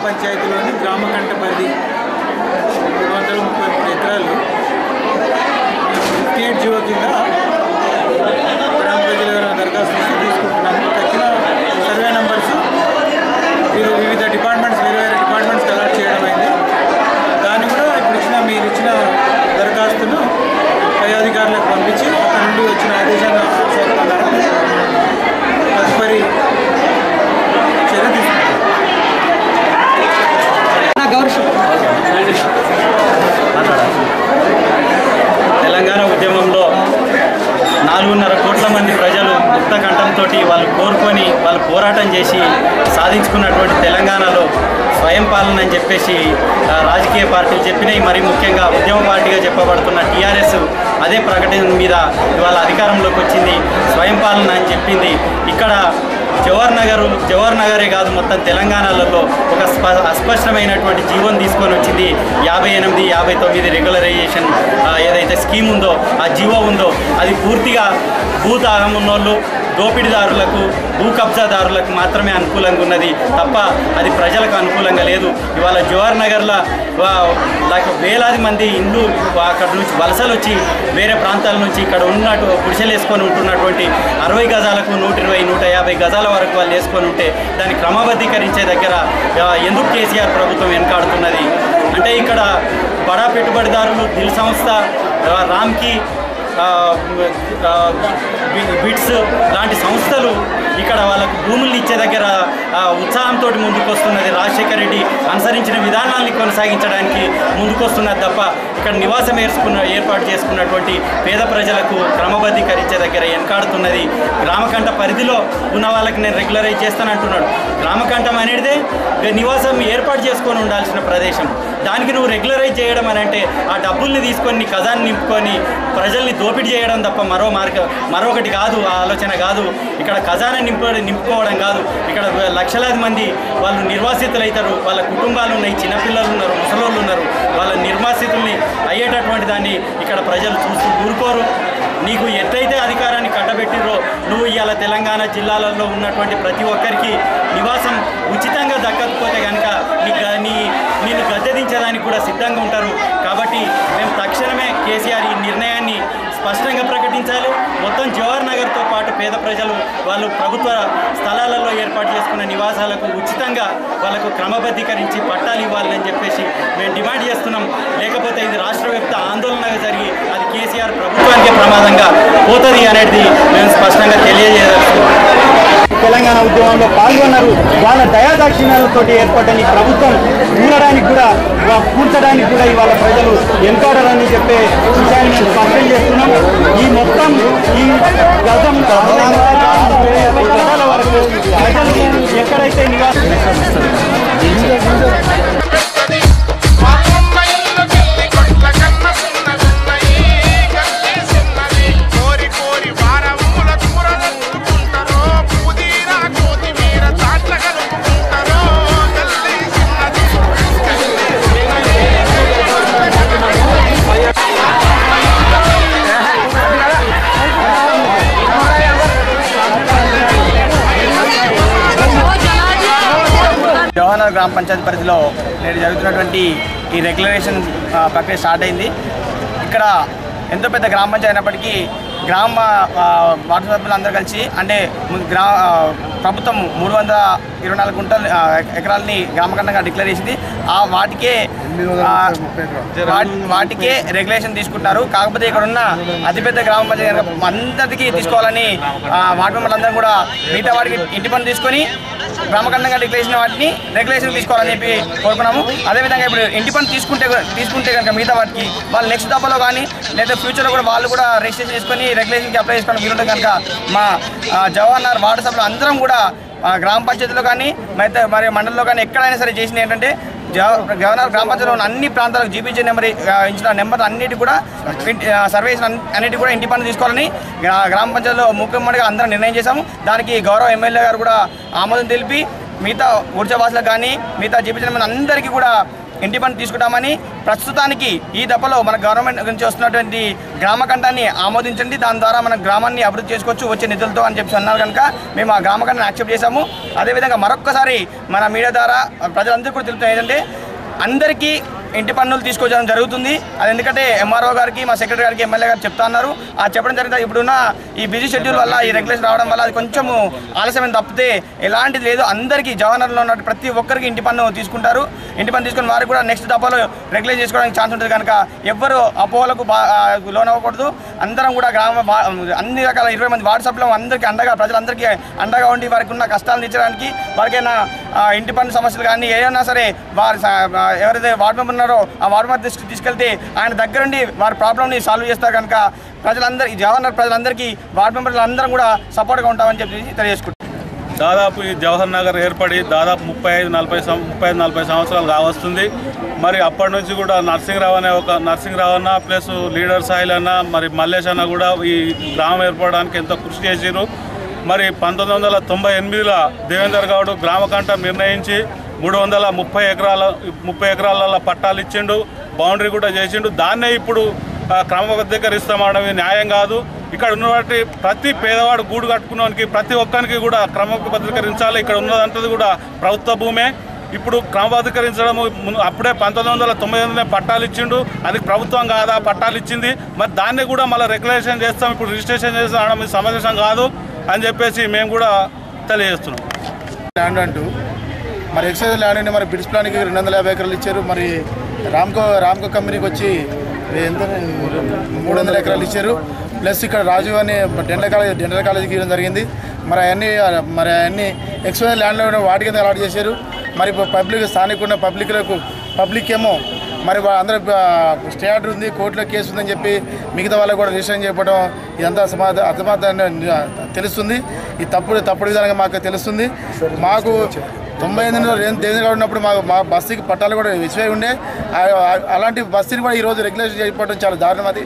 పంచాయతీలోని గ్రామకంట పరిధి 233 ఎకరాలు state GO కింద గ్రామ ప్రజల దరఖాస్తు తీసుకుంటున్నాము. తక్కిన సర్వే నెంబర్స్ వివిధ డిపార్ట్మెంట్స్ వేరే డిపార్ట్మెంట్స్కి అలాట్ చేయడం అయింది. దాన్ని కూడా ఇప్పుడు మీరు ఇచ్చిన దరఖాస్తును పై అధికారులకు పంపించి అక్కడ నుండి వచ్చిన ఆదేశాన్ని తదుపరి చర్య తీసుకుంటాం. తెలంగాణ ఉద్యమంలో 4.5 కోట్ల మంది ప్రజలు ముక్త కంఠంతో వాళ్ళు కోరుకొని వాళ్ళు పోరాటం చేసి సాధించుకున్నటువంటి తెలంగాణలో స్వయం పాలన అని చెప్పేసి రాజకీయ పార్టీలు చెప్పినాయి. మరి ముఖ్యంగా ఉద్యమ పార్టీగా చెప్పబడుతున్న టీఆర్ఎస్ అదే ప్రకటన మీద ఇవాళ అధికారంలోకి వచ్చింది. స్వయం పాలన అని చెప్పింది. ఇక్కడ జవహర్ నగరే కాదు మొత్తం తెలంగాణలో ఒక అస్పష్టమైనటువంటి జీవోని తీసుకొని వచ్చింది. 58, 59 రెగ్యులరైజేషన్ ఏదైతే స్కీమ్ ఉందో ఆ జీవో ఉందో అది పూర్తిగా భూదాహం ఉన్నోళ్ళు దోపిడీదారులకు భూ కబ్జాదారులకు మాత్రమే అనుకూలంగా ఉన్నది తప్ప అది ప్రజలకు అనుకూలంగా లేదు. ఇవాళ జవహర్ నగర్లో వేలాది మంది ఇండ్లు అక్కడ నుంచి వలసలు వచ్చి వేరే ప్రాంతాల నుంచి ఇక్కడ ఉన్నట్టు గుడిసెలు వేసుకొని ఉంటున్నటువంటి 60 గజాలకు 120, 150 గజాల వరకు వాళ్ళు వేసుకొని ఉంటే దాన్ని క్రమబద్ధీకరించే దగ్గర ఎందుకు కేసీఆర్ ప్రభుత్వం వెనకాడుతున్నది అంటే ఇక్కడ బడా పెట్టుబడిదారులు దిల్ సంస్థ, రామ్కి, బిట్స్ లాంటి సంస్థలు ఇక్కడ వాళ్ళకు భూములు ఇచ్చే దగ్గర ఉత్సాహంతో ముందుకు వస్తున్నది. రాజశేఖర రెడ్డి అనుసరించిన విధానాన్ని కొనసాగించడానికి ముందుకొస్తున్నది తప్ప ఇక్కడ నివాసం ఏర్పాటు చేసుకున్నటువంటి పేద ప్రజలకు క్రమబద్ధీకరించే దగ్గర వెనకాడుతున్నది. గ్రామకంఠ పరిధిలో ఉన్న వాళ్ళకి నేను రెగ్యులరైజ్ చేస్తానంటున్నాడు. గ్రామకంఠం అనేదే నివాసం ఏర్పాటు చేసుకొని ఉండాల్సిన ప్రదేశం. దానికి నువ్వు రెగ్యులరైజ్ చేయడం అని అంటే ఆ డబ్బుల్ని తీసుకొని ఖజాన్ని నింపుకొని ప్రజల్ని దోపిడీ చేయడం తప్ప మరొకటి కాదు. ఆ ఆలోచన కాదు. ఇక్కడ ఖజానా నింపుకోవడం కాదు. ఇక్కడ లక్షలాది మంది వాళ్ళు నిర్వాసితులు అవుతారు. వాళ్ళ కుటుంబాలు ఉన్నాయి, చిన్నపిల్లలు ఉన్నారు, ముసలోళ్ళు ఉన్నారు. వాళ్ళ నిర్వాసితుల్ని అయ్యేటటువంటి దాన్ని ఇక్కడ ప్రజలు చూస్తూ ఊరుకోరు. నీకు ఎట్లయితే అధికారాన్ని కట్టబెట్టిరో నువ్వు ఇవాళ తెలంగాణ జిల్లాలలో ఉన్నటువంటి ప్రతి ఒక్కరికి నివాసం ఉచితంగా దక్కకపోతే కనుక నిన్ను గద్దెదించడానికి కూడా సిద్ధంగా ఉంటారు. కాబట్టి మేము తక్షణమే కేసీఆర్ ఈ నిర్ణయాన్ని స్పష్టంగా ప్రకటించాలి. మొత్తం జవహర్ నగర్తో పాటు పేద ప్రజలు వాళ్ళు ప్రభుత్వ స్థలాలలో ఏర్పాటు చేసుకున్న నివాసాలకు ఉచితంగా వాళ్ళకు క్రమబద్ధీకరించి పట్టాలు ఇవ్వాలని చెప్పేసి మేము డిమాండ్ చేస్తున్నాం. లేకపోతే ఇది రాష్ట్ర వ్యాప్త ఆందోళనగా జరిగి అది కేసీఆర్ ప్రభుత్వానికి ప్రమాదంగా పోతుంది అనేది మేము స్పష్టంగా తెలియజేయదలుచుకున్నాం. తెలంగాణ ఉద్యమంలో పాల్గొన్నారు. వాళ్ళ దయాదాక్షిణ్యాలతో ఏర్పడ్డని ప్రభుత్వం కూడడానికి కూడా కూర్చడానికి కూడా ఇవాళ ప్రజలు వెనుకాడరని చెప్పే విషయాన్ని మేము స్పష్టం చేస్తున్నాం. ఈ మొత్తం ఈ గజం గజాల వరకు ప్రజలు ఎక్కడ జవహర్నగర్ గ్రామ పంచాయతీ పరిధిలో నేడు జరుగుతున్నటువంటి ఈ రెగ్యులరేషన్ ప్రక్రియ స్టార్ట్ అయింది. ఇక్కడ ఎంతో పెద్ద గ్రామ పంచాయతీ అయినప్పటికీ గ్రామ వార్డు సభ్యులు అందరూ కలిసి అంటే ప్రభుత్వం 324 గుంటలు ఎకరాలని గ్రామఖండంగా డిక్లేర్ చేసింది. వాటికే రెగ్యులేషన్ తీసుకుంటున్నారు. కాకపోతే ఇక్కడ ఉన్న అతిపెద్ద గ్రామ పంచాయతీ అందరికీ తీసుకోవాలని వార్డు మెంబర్లు అందరూ కూడా మిగతా వాటికి ఇంటి పన్ను తీసుకొని గ్రామఖండంగా డిక్లేర్ చేసిన వాటిని రెగ్యులేషన్ తీసుకోవాలని చెప్పి కోరుకున్నాము. అదేవిధంగా ఇప్పుడు ఇంటి పన్ను తీసుకుంటే కనుక మిగతా వాటికి వాళ్ళు నెక్స్ట్ దఫాలో కానీ లేదా ఫ్యూచర్లో కూడా వాళ్ళు కూడా రిజిస్ట్రేషన్ చేసుకొని రెగ్యులేషన్కి అప్లై చేసుకోవడం వీలుంటే కనుక మా జవహర్నగర్ వార్డు సభ్యులు అందరం కూడా గ్రామ పంచాయతీలో కానీ మరి మండలంలో కానీ ఎక్కడైనా సరే చేసింది ఏంటంటే జవహర్నగర్ గ్రామ పంచాయతీలో ఉన్న అన్ని ప్రాంతాలకు జీపీజీ నెంబర్ ఇచ్చిన నెంబర్ అన్నిటి కూడా సర్వేస్ అన్నిటి కూడా ఇంటి పన్ను తీసుకోవాలని గ్రామ పంచాయతీలో ముఖ్యమంత్రిగా అందరం నిర్ణయం చేశాము. దానికి గౌరవ ఎమ్మెల్యే గారు కూడా ఆమోదం తెలిపి మిగతా గుడిచవాసులకు కానీ మిగతా జీపీజీ నెంబర్ అందరికీ కూడా ఇంటి పన్ను తీసుకుంటామని ప్రస్తుతానికి ఈ దఫలో మన గవర్నమెంట్ నుంచి వస్తున్నటువంటి గ్రామఖండాన్ని ఆమోదించండి, దాని ద్వారా మన గ్రామాన్ని అభివృద్ధి చేసుకోవచ్చు వచ్చే నిధులతో అని చెప్పి అన్నారు కనుక మేము ఆ గ్రామఖండాన్ని యాక్సెప్ట్ చేశాము. అదేవిధంగా మరొక్కసారి మన మీడియా ద్వారా ప్రజలందరికీ కూడా తెలుపుతాం ఏంటంటే అందరికీ ఇంటి పన్నులు తీసుకొచ్చడం జరుగుతుంది. అది ఎందుకంటే ఎంఆర్ఓ గారికి మా సెక్రటరీ గారికి ఎమ్మెల్యే గారు చెప్తా అన్నారు. ఆ చెప్పడం జరిగింది. ఇప్పుడున్న ఈ బిజీ షెడ్యూల్ వల్ల ఈ రెగ్యులేషన్ రావడం వల్ల అది కొంచెము ఆలస్యమైన తప్పితే ఎలాంటిది లేదు. అందరికీ జవహర్నగర్లో ఉన్న ప్రతి ఒక్కరికి ఇంటి పన్ను తీసుకుంటారు. ఇంటి పన్ను తీసుకుని వారికి కూడా నెక్స్ట్ దఫాలో రెగ్యులేట్ చేసుకోవడానికి ఛాన్స్ ఉంటుంది కనుక ఎవ్వరు అపోహలకు లోన్ అవ్వకూడదు. అందరం కూడా అన్ని రకాల 20 మంది వార్డు సభ్యులు అందరికీ ప్రజలందరికీ అండగా ఉండి వారికి ఉన్న కష్టాలను తీర్చడానికి వారికైనా ఇంటి పన్ను సమస్యలు కానీ ఏదైనా సరే వారి ఎవరైతే వార్డు మెంబర్ ఉన్నారో ఆ వార్డు మెంబర్ తీసుకెళ్తే ఆయన దగ్గరుండి వారి ప్రాబ్లమ్ని సాల్వ్ చేస్తారు కనుక ప్రజలందరికీ జవహర్నగర్ ప్రజలందరికీ వార్డు మెంబర్లు అందరం కూడా సపోర్ట్గా ఉంటామని చెప్పి తెలియజేసుకుంటాం. దాదాపు ఈ జవహర్ నగర్ ఏర్పడి దాదాపు 35-40 సంవత్సరాలు కావస్తుంది. మరి అప్పటి నుంచి కూడా నరసింహరావు అన్న ప్లస్ లీడర్ సాయిల్ అన్న మరి మల్లేష్ అన్న కూడా ఈ గ్రామం ఏర్పడడానికి ఎంతో కృషి చేసారు. మరి 1998లో దేవేందర్ గౌడ్ గ్రామకంఠం నిర్ణయించి 330 ఎకరాల పట్టాలు ఇచ్చిండు, బౌండరీ కూడా చేసిండు. దాన్నే ఇప్పుడు క్రమబద్ధీకరిస్తామనడం న్యాయం కాదు. ఇక్కడ ఉన్నటువంటి ప్రతి పేదవాడు గూడు కట్టుకున్నవానికి ప్రతి ఒక్కరికి కూడా క్రమబద్ధీకరించాలి. ఇక్కడ ఉన్నదంతా కూడా ప్రభుత్వ భూమే. ఇప్పుడు క్రమబద్ధీకరించడం అప్పుడే 1998 పట్టాలు ఇచ్చిండు, అది ప్రభుత్వం కాదా పట్టాలు ఇచ్చింది. మరి దాన్ని కూడా మళ్ళీ రెగ్యులేషన్ చేస్తాం, ఇప్పుడు రిజిస్ట్రేషన్ చేస్తాం, ఇది సమంజసం కాదు అని చెప్పేసి మేము కూడా తెలియజేస్తున్నాం. ల్యాండ్ అంటూ మరి ఎక్సైజ్ ల్యాండ్ మరి బిడ్స్ ప్లాన్కి 250 ఎకరాలు ఇచ్చారు. మరి రామ్కో కంపెనీకి వచ్చి ఎంత 300 ఎకరాలు ఇచ్చారు. ప్లస్ ఇక్కడ రాజీవ్ అనే డెంటల్ కాలేజీకి ఇవ్వడం జరిగింది. మరి అవన్నీ ఎక్సైజ్ ల్యాండ్లో వాటి కింద అలాట్ చేశారు. మరి పబ్లిక్ స్థానిక ఉన్న పబ్లిక్ ఏమో మరి అందరూ స్టే ఆర్డర్ ఉంది, కోర్టులో కేసు ఉందని చెప్పి మిగతా వాళ్ళకు కూడా రిజిస్ట్రేషన్ చేయడం ఇదంతా అసమాధానం తెలుస్తుంది. ఈ తప్పుడు విధానంగా మాకు తెలుస్తుంది. మాకు 98లో దేవేంద్ర గారు ఉన్నప్పుడు మా బస్తీకి పట్టాలు కూడా విసివై ఉండే. అలాంటి బస్తీని కూడా ఈరోజు రెగ్యులేషన్ చేయకపోవడం చాలా దారుణం. అది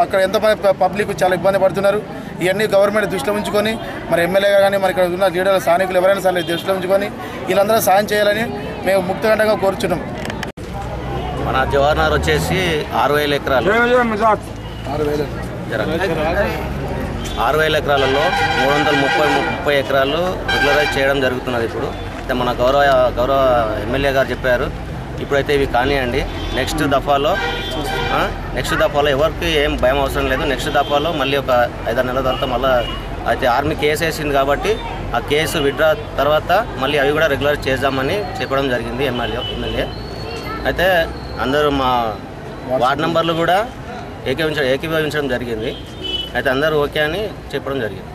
అక్కడ ఎంతమంది పబ్లిక్ చాలా ఇబ్బంది పడుతున్నారు. ఇవన్నీ గవర్నమెంట్ దృష్టిలో ఉంచుకొని మరి ఎమ్మెల్యే కానీ మరి ఇక్కడ ఉన్న లీడర్ల స్థానికులు ఎవరైనా సరే దృష్టిలో ఉంచుకొని వీళ్ళందరూ సాయం చేయాలని మేము ముక్తఖండంగా కోరుచున్నాం. మన జవహర్నగర్ వచ్చేసి 6,000 ఎకరాలు, 6,000 ఎకరాలలో 330 ఎకరాలు రెగ్యులరైజ్ చేయడం జరుగుతున్నది. ఇప్పుడు అయితే మన గౌరవ ఎమ్మెల్యే గారు చెప్పారు, ఇప్పుడైతే ఇవి కానివ్వండి. నెక్స్ట్ దఫాలో ఎవరికి ఏం భయం అవసరం లేదు. నెక్స్ట్ దఫాలో మళ్ళీ ఒక 5-6 నెలల తర్వాత మళ్ళీ అయితే ఆర్మీ కేసు వేసింది కాబట్టి ఆ కేసు విత్డ్రా తర్వాత మళ్ళీ అవి కూడా రెగ్యులర్ చేద్దామని చెప్పడం జరిగింది ఎమ్మెల్యే. అయితే అందరూ మా వార్డు నంబర్లు కూడా ఏకీభవించడం జరిగింది. అయితే అందరూ ఓకే అని చెప్పడం జరిగింది.